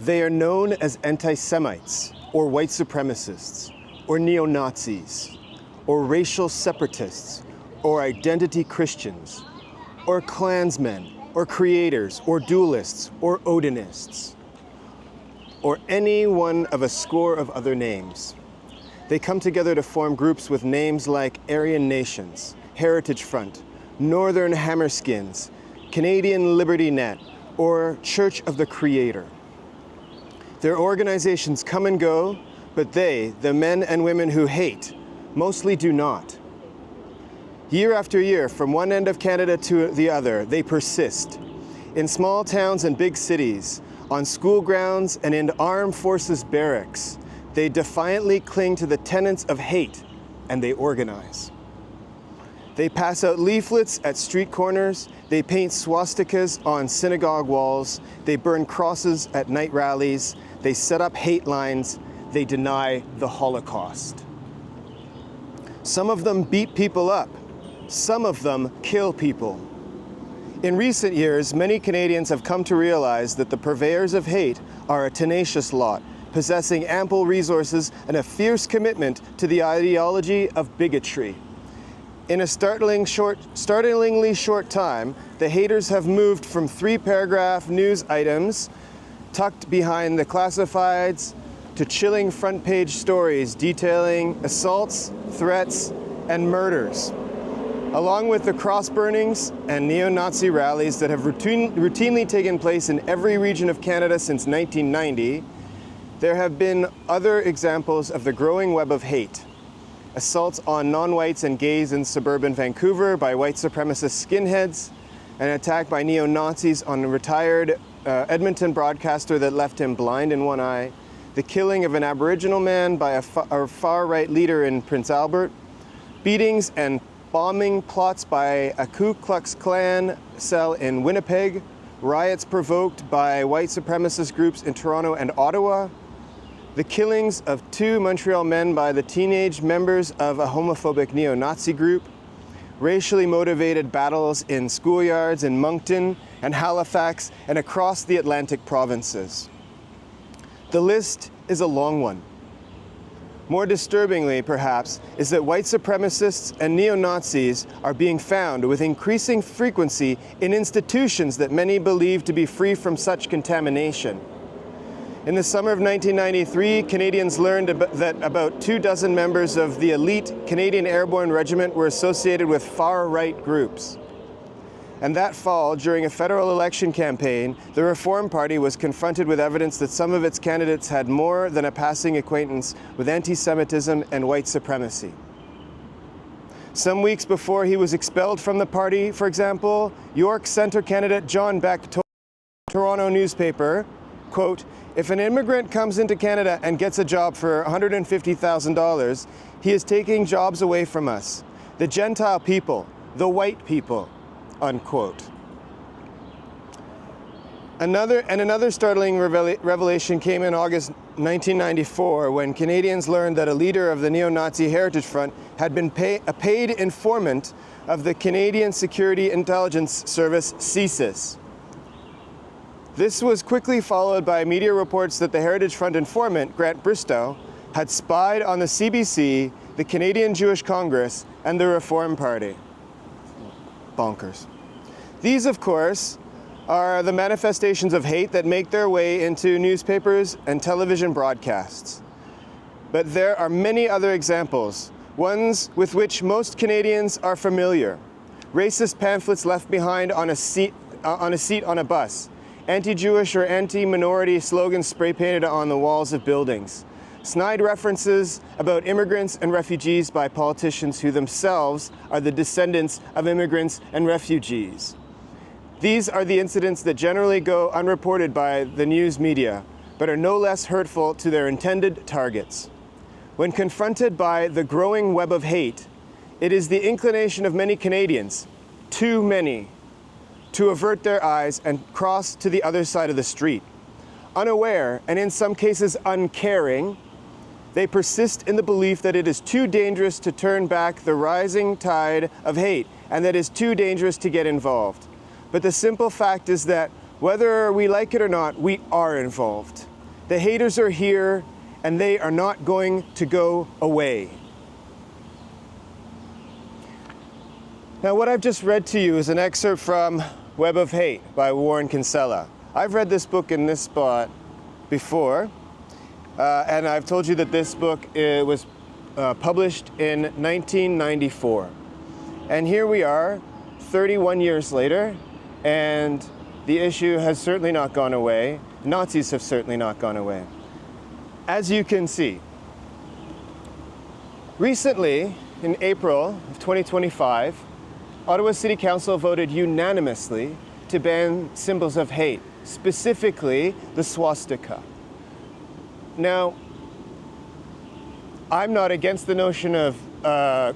They are known as anti-Semites, or white supremacists, or neo-Nazis, or racial separatists, or identity Christians, or Klansmen, or creators, or dualists, or Odinists, or any one of a score of other names. They come together to form groups with names like Aryan Nations, Heritage Front, Northern Hammerskins, Canadian Liberty Net, or Church of the Creator. Their organizations come and go, but they, the men and women who hate, mostly do not. Year after year, from one end of Canada to the other, they persist. In small towns and big cities, on school grounds and in armed forces barracks, they defiantly cling to the tenets of hate, and they organize. They pass out leaflets at street corners, they paint swastikas on synagogue walls, they burn crosses at night rallies, they set up hate lines, they deny the Holocaust. Some of them beat people up. Some of them kill people. In recent years, many Canadians have come to realize that the purveyors of hate are a tenacious lot, possessing ample resources and a fierce commitment to the ideology of bigotry. In a startlingly short time, the haters have moved from 3-paragraph news items tucked behind the classifieds to chilling front-page stories detailing assaults, threats, and murders. Along with the cross burnings and neo-Nazi rallies that have routinely taken place in every region of Canada since 1990, there have been other examples of the growing web of hate. Assaults on non-whites and gays in suburban Vancouver by white supremacist skinheads, an attack by neo-Nazis on a retired Edmonton broadcaster that left him blind in one eye, the killing of an Aboriginal man by a far-right leader in Prince Albert, beatings and bombing plots by a Ku Klux Klan cell in Winnipeg, riots provoked by white supremacist groups in Toronto and Ottawa, the killings of 2 Montreal men by the teenage members of a homophobic neo-Nazi group, racially motivated battles in schoolyards in Moncton and Halifax and across the Atlantic provinces. The list is a long one. More disturbingly, perhaps, is that white supremacists and neo-Nazis are being found with increasing frequency in institutions that many believe to be free from such contamination. In the summer of 1993, Canadians learned that about 24 members of the elite Canadian Airborne Regiment were associated with far-right groups. And that fall, during a federal election campaign, the Reform Party was confronted with evidence that some of its candidates had more than a passing acquaintance with anti-Semitism and white supremacy. Some weeks before he was expelled from the party, for example, York Centre candidate John Beck told the Toronto newspaper, quote, "If an immigrant comes into Canada and gets a job for $150,000, he is taking jobs away from us, the Gentile people, the white people." Unquote. Another startling revelation came in August 1994 when Canadians learned that a leader of the neo-Nazi Heritage Front had been a paid informant of the Canadian Security Intelligence Service, CSIS. This was quickly followed by media reports that the Heritage Front informant, Grant Bristow, had spied on the CBC, the Canadian Jewish Congress, and the Reform Party. Bonkers. These, of course, are the manifestations of hate that make their way into newspapers and television broadcasts. But there are many other examples, ones with which most Canadians are familiar. Racist pamphlets left behind on a seat on a bus, anti-Jewish or anti-minority slogans spray-painted on the walls of buildings, snide references about immigrants and refugees by politicians who themselves are the descendants of immigrants and refugees. These are the incidents that generally go unreported by the news media, but are no less hurtful to their intended targets. When confronted by the growing web of hate, it is the inclination of many Canadians, too many, to avert their eyes and cross to the other side of the street. Unaware, and in some cases uncaring, they persist in the belief that it is too dangerous to turn back the rising tide of hate and that it is too dangerous to get involved. But the simple fact is that whether we like it or not, we are involved. The haters are here, and they are not going to go away. Now, what I've just read to you is an excerpt from Web of Hate by Warren Kinsella. I've read this book in this spot before, and I've told you that this book was published in 1994. And here we are, 31 years later, and the issue has certainly not gone away. Nazis have certainly not gone away. As you can see, recently, in April of 2025, Ottawa City Council voted unanimously to ban symbols of hate, specifically the swastika. Now, I'm not against the notion of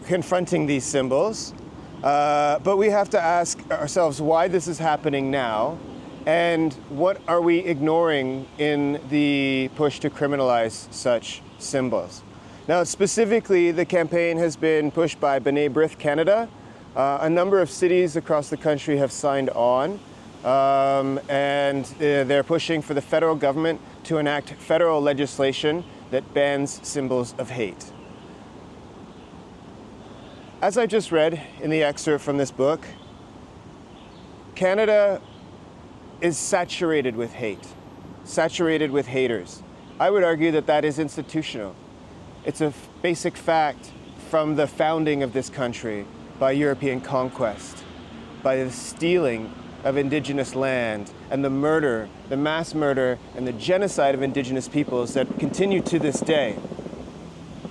confronting these symbols, but we have to ask ourselves why this is happening now, and what are we ignoring in the push to criminalize such symbols. Now, specifically, the campaign has been pushed by B'nai Brith Canada. A number of cities across the country have signed on, and they're pushing for the federal government to enact federal legislation that bans symbols of hate. As I just read in the excerpt from this book, Canada is saturated with hate, saturated with haters. I would argue that that is institutional. It's a basic fact from the founding of this country by European conquest, by the stealing of Indigenous land and the murder, the mass murder and the genocide of Indigenous peoples that continue to this day.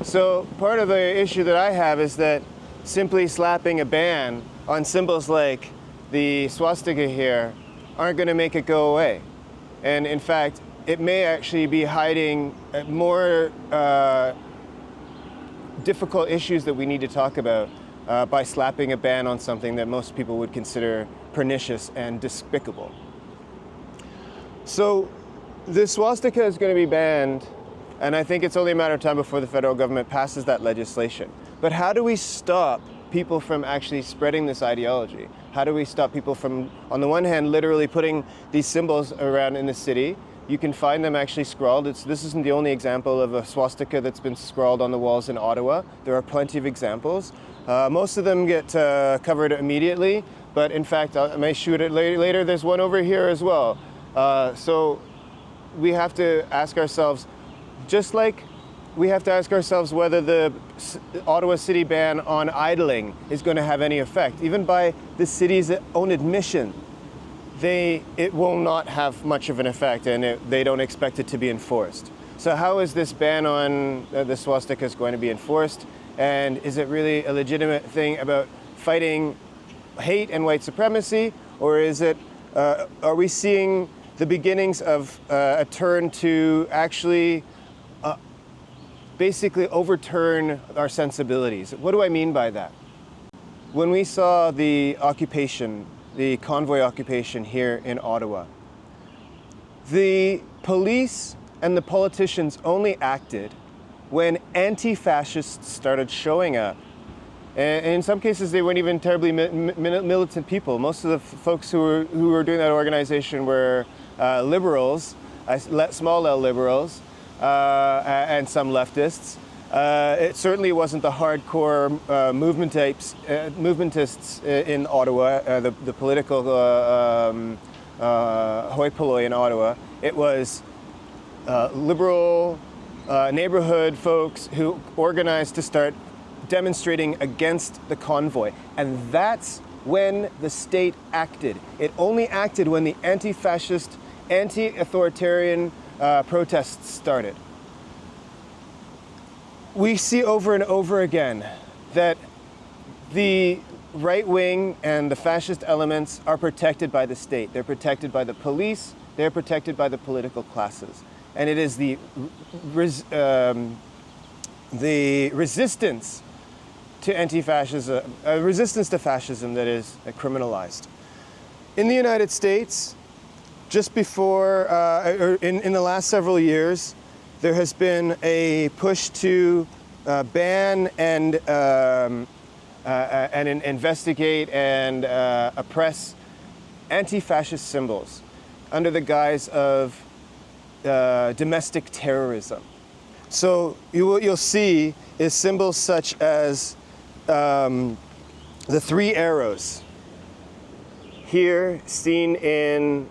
So part of the issue that I have is that simply slapping a ban on symbols like the swastika here aren't going to make it go away. And in fact, it may actually be hiding more difficult issues that we need to talk about by slapping a ban on something that most people would consider pernicious and despicable. So the swastika is going to be banned, and I think it's only a matter of time before the federal government passes that legislation. But how do we stop people from actually spreading this ideology? How do we stop people from, on the one hand, literally putting these symbols around in the city? You can find them actually scrawled. This isn't the only example of a swastika that's been scrawled on the walls in Ottawa. There are plenty of examples. Most of them get covered immediately, but in fact, I may shoot it later. There's one over here as well. So we have to ask ourselves, just like we have to ask ourselves whether the Ottawa City ban on idling is going to have any effect. Even by the city's own admission, it will not have much of an effect, and they don't expect it to be enforced. So how is this ban on the swastikas going to be enforced? And is it really a legitimate thing about fighting hate and white supremacy? Or is it, are we seeing the beginnings of a turn to actually basically overturn our sensibilities? What do I mean by that? When we saw the occupation, the convoy occupation here in Ottawa, the police and the politicians only acted when anti-fascists started showing up. And in some cases, they weren't even terribly militant people. Most of the folks who were doing that organization were liberals, small L liberals, and some leftists. It certainly wasn't the hardcore movementists in Ottawa, the political hoi polloi in Ottawa. It was liberal neighborhood folks who organized to start demonstrating against the convoy. And that's when the state acted. It only acted when the anti-fascist, anti-authoritarian protests started. We see over and over again that the right wing and the fascist elements are protected by the state. They're protected by the police. They're protected by the political classes. And it is the resistance to anti-fascism, resistance to fascism that is criminalized. In the United States, just before, or in the last several years, there has been a push to ban and investigate and oppress anti-fascist symbols under the guise of domestic terrorism. So you'll see is symbols such as the three arrows. Here, seen in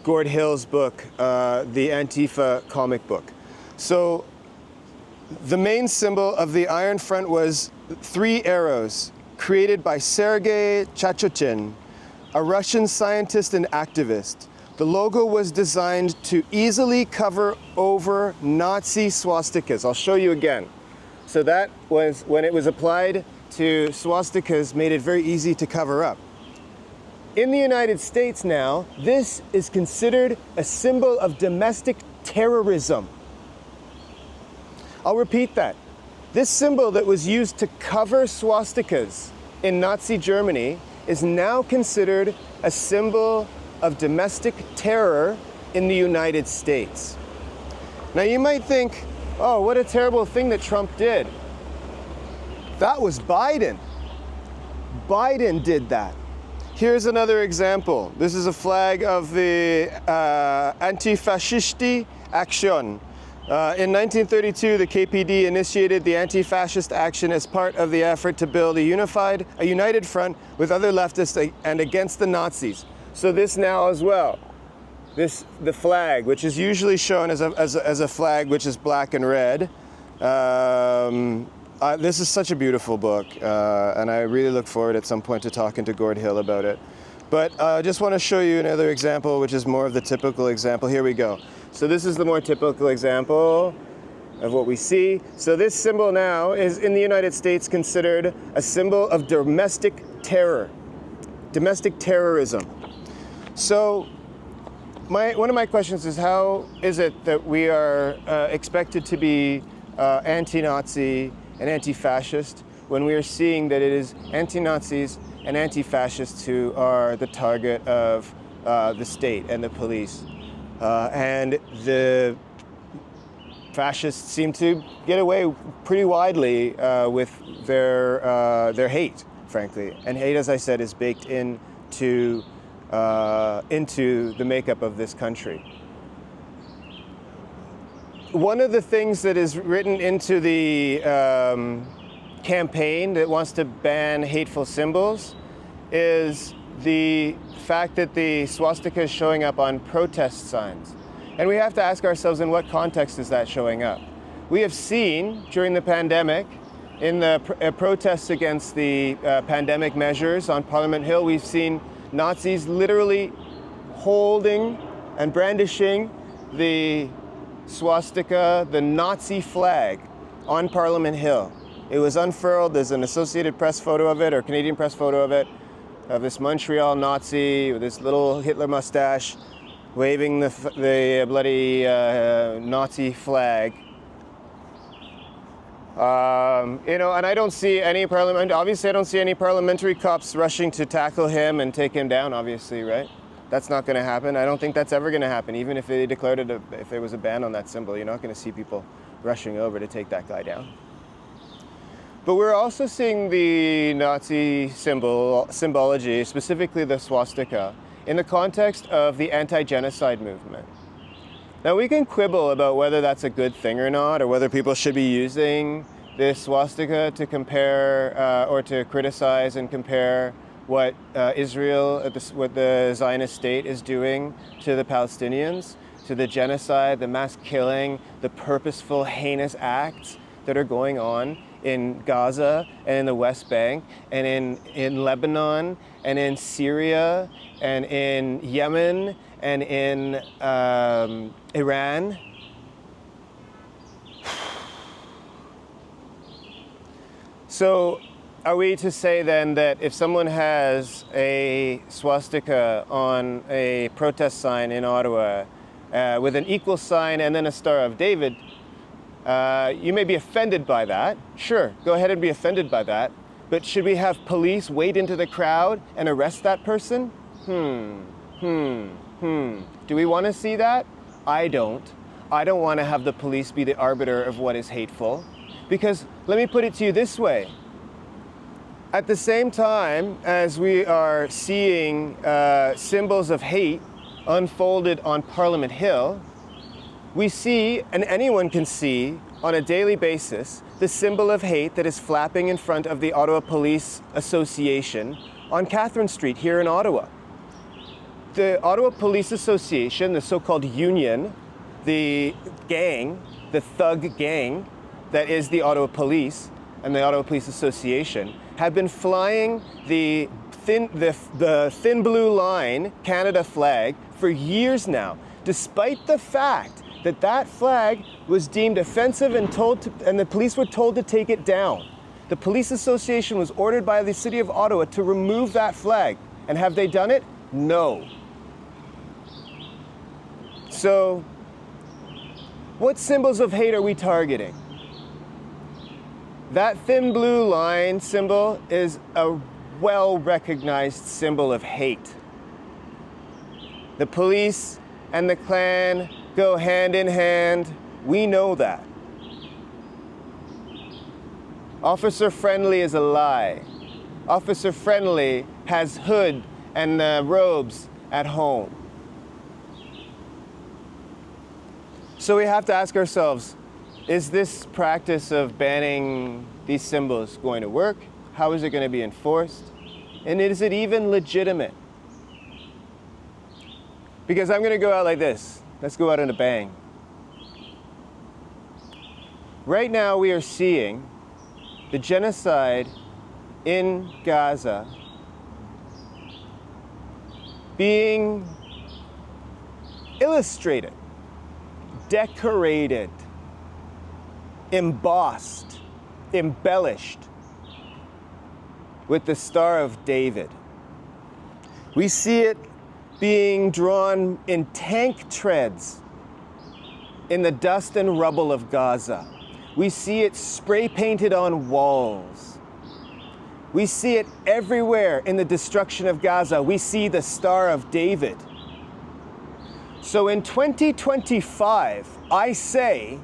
Gord Hill's book, the Antifa comic book. So the main symbol of the Iron Front was three arrows created by Sergei Chachochin, a Russian scientist and activist. The logo was designed to easily cover over Nazi swastikas. I'll show you again. So that was, when it was applied to swastikas, made it very easy to cover up. In the United States now, this is considered a symbol of domestic terrorism. I'll repeat that. This symbol that was used to cover swastikas in Nazi Germany is now considered a symbol of domestic terror in the United States. Now you might think, oh, what a terrible thing that Trump did. That was Biden. Biden did that. Here's another example. This is a flag of the Antifascisti Action. In 1932, the KPD initiated the anti-fascist action as part of the effort to build a united front with other leftists and against the Nazis. So this now as well, the flag, which is usually shown as a flag which is black and red. This is such a beautiful book, and I really look forward at some point to talking to Gord Hill about it. But I just want to show you another example, which is more of the typical example. Here we go. So this is the more typical example of what we see. So this symbol now is in the United States considered a symbol of domestic terror, domestic terrorism. So one of my questions is, how is it that we are expected to be anti-Nazi and anti-fascist when we are seeing that it is anti-Nazis and anti-fascists who are the target of the state and the police? And the fascists seem to get away pretty widely with their hate, frankly. And hate, as I said, is baked into the makeup of this country. One of the things that is written into the campaign that wants to ban hateful symbols is the fact that the swastika is showing up on protest signs. And we have to ask ourselves, in what context is that showing up? We have seen during the pandemic, in the protests against the pandemic measures on Parliament Hill, we've seen Nazis literally holding and brandishing the swastika, the Nazi flag, on Parliament Hill. It was unfurled. There's an Associated Press photo of it, or Canadian Press photo of it, of this Montreal Nazi with this little Hitler mustache waving the bloody Nazi flag. And I don't see any obviously I don't see any parliamentary cops rushing to tackle him and take him down, obviously, right? That's not going to happen. I don't think that's ever going to happen. Even if they declared it, if there was a ban on that symbol, you're not going to see people rushing over to take that guy down. But we're also seeing the Nazi symbology, specifically the swastika, in the context of the anti-genocide movement. Now, we can quibble about whether that's a good thing or not, or whether people should be using this swastika to compare or to criticize and compare what Israel, what the Zionist state is doing to the Palestinians, to the genocide, the mass killing, the purposeful, heinous acts that are going on in Gaza and in the West Bank and in Lebanon and in Syria and in Yemen and in Iran. So are we to say then that if someone has a swastika on a protest sign in Ottawa with an equal sign and then a Star of David, you may be offended by that. Sure, go ahead and be offended by that. But should we have police wade into the crowd and arrest that person? Do we want to see that? I don't. I don't want to have the police be the arbiter of what is hateful. Because let me put it to you this way. At the same time as we are seeing symbols of hate unfolded on Parliament Hill, we see, and anyone can see on a daily basis, the symbol of hate that is flapping in front of the Ottawa Police Association on Catherine Street here in Ottawa. The Ottawa Police Association, the so-called union, the gang, the thug gang that is the Ottawa Police and the Ottawa Police Association, have been flying the thin blue line Canada flag for years now, despite the fact that that flag was deemed offensive and the police were told to take it down. The Police Association was ordered by the City of Ottawa to remove that flag. And have they done it? No. So, what symbols of hate are we targeting? That thin blue line symbol is a well-recognized symbol of hate. The police and the Klan go hand in hand. We know that. Officer friendly is a lie. Officer friendly has hood and robes at home. So we have to ask ourselves, is this practice of banning these symbols going to work? How is it going to be enforced? And is it even legitimate? Because I'm going to go out like this. Let's go out in a bang. Right now we are seeing the genocide in Gaza being illustrated, decorated, embossed, embellished with the Star of David. We see it being drawn in tank treads in the dust and rubble of Gaza. We see it spray painted on walls. We see it everywhere in the destruction of Gaza. We see the Star of David. So in 2025, I say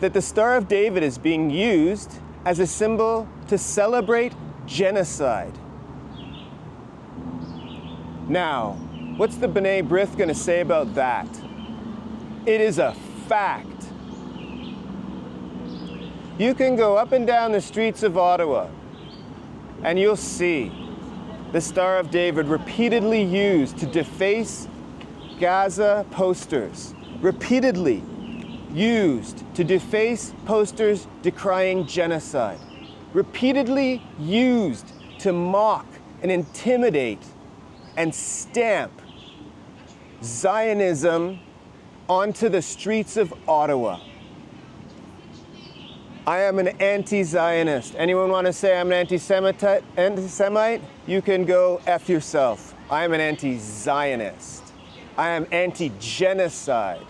that the Star of David is being used as a symbol to celebrate genocide. Now, what's the B'nai Brith going to say about that? It is a fact. You can go up and down the streets of Ottawa and you'll see the Star of David repeatedly used to deface Gaza posters. Repeatedly used to deface posters decrying genocide. Repeatedly used to mock and intimidate and stamp Zionism onto the streets of Ottawa. I am an anti-Zionist. Anyone want to say I'm an anti-Semite? You can go F yourself. I am an anti-Zionist. I am anti-genocide.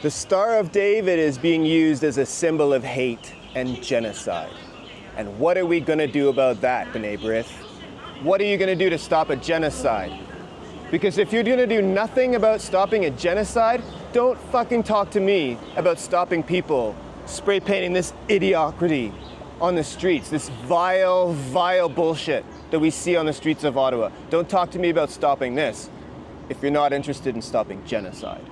The Star of David is being used as a symbol of hate and genocide. And what are we going to do about that, B'nai Brith? What are you going to do to stop a genocide? Because if you're going to do nothing about stopping a genocide, don't fucking talk to me about stopping people spray painting this idiocracy on the streets, this vile, vile bullshit that we see on the streets of Ottawa. Don't talk to me about stopping this if you're not interested in stopping genocide.